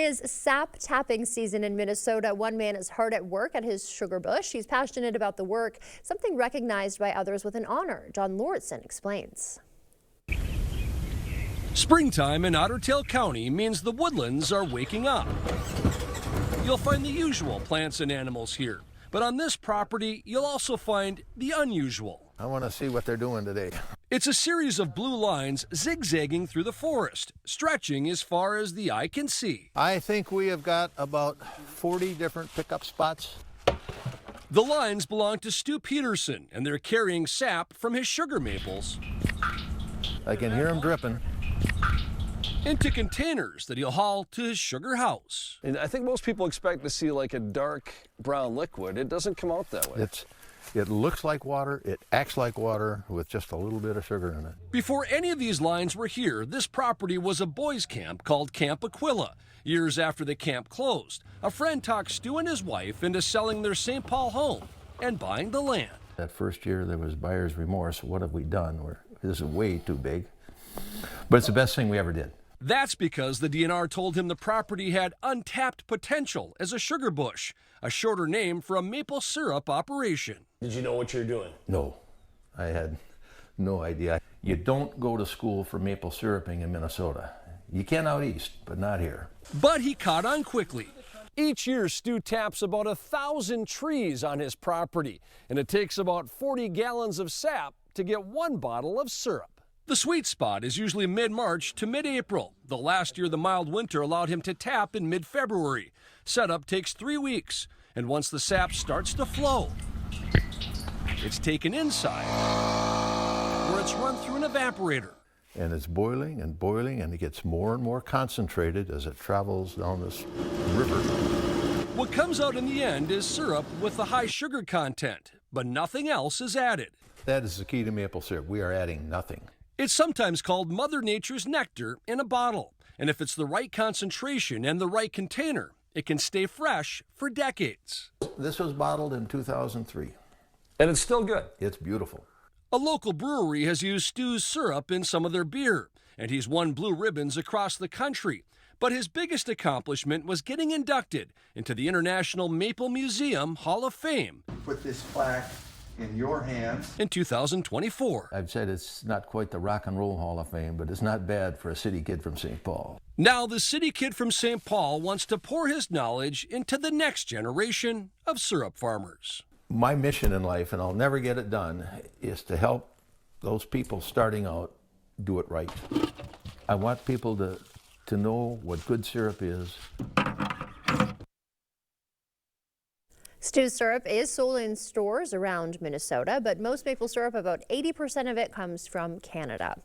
is sap tapping season in Minnesota. One man is hard at work at his sugar bush. He's passionate about the work, something recognized by others with an honor. John Lauritsen explains. Springtime in Otter Tail County means the woodlands are waking up. You'll find the usual plants and animals here, but on this property, you'll also find the unusual. I want to see what they're doing today. It's a series of blue lines zigzagging through the forest, stretching as far as the eye can see. I think we have got about 40 different pickup spots. The lines belong to Stu Peterson, and they're carrying sap from his sugar maples I can hear them dripping. into containers that he'll haul to his sugar house. And I think most people expect to see like a dark brown liquid. It doesn't come out that way. It looks like water, it acts like water with just a little bit of sugar in it. Before any of these lines were here, this property was a boys' camp called Camp Aquila. Years after the camp closed, a friend talked Stu and his wife into selling their St. Paul home and buying the land. That first year there was buyer's remorse. What have we done? This is way too big. But it's the best thing we ever did. That's because the DNR told him the property had untapped potential as a sugar bush, a shorter name for a maple syrup operation. Did you know what you're doing? No, I had no idea. You don't go to school for maple syruping in Minnesota. You can out east, but not here. But he caught on quickly. Each year, Stu taps about 1,000 trees on his property, and it takes about 40 gallons of sap to get one bottle of syrup. The sweet spot is usually mid-March to mid-April. The last year, the mild winter allowed him to tap in mid-February. Setup takes 3 weeks, and once the sap starts to flow, it's taken inside, where it's run through an evaporator. And it's boiling and boiling, and it gets more and more concentrated as it travels down this river. What comes out in the end is syrup with a high sugar content, but nothing else is added. That is the key to maple syrup. We are adding nothing. It's sometimes called Mother Nature's nectar in a bottle, and if it's the right concentration and the right container, it can stay fresh for decades. This was bottled in 2003. And it's still good. It's beautiful. A local brewery has used Stu's syrup in some of their beer, and he's won blue ribbons across the country. But his biggest accomplishment was getting inducted into the International Maple Museum Hall of Fame. Put this plaque in your hands. In 2024. I've said it's not quite the Rock and Roll Hall of Fame, but it's not bad for a city kid from St. Paul. Now the city kid from St. Paul wants to pour his knowledge into the next generation of syrup farmers. My mission in life, and I'll never get it done, is to help those people starting out do it right. I want people to know what good syrup is. Stu's syrup is sold in stores around Minnesota, but most maple syrup, about 80% of it, comes from Canada.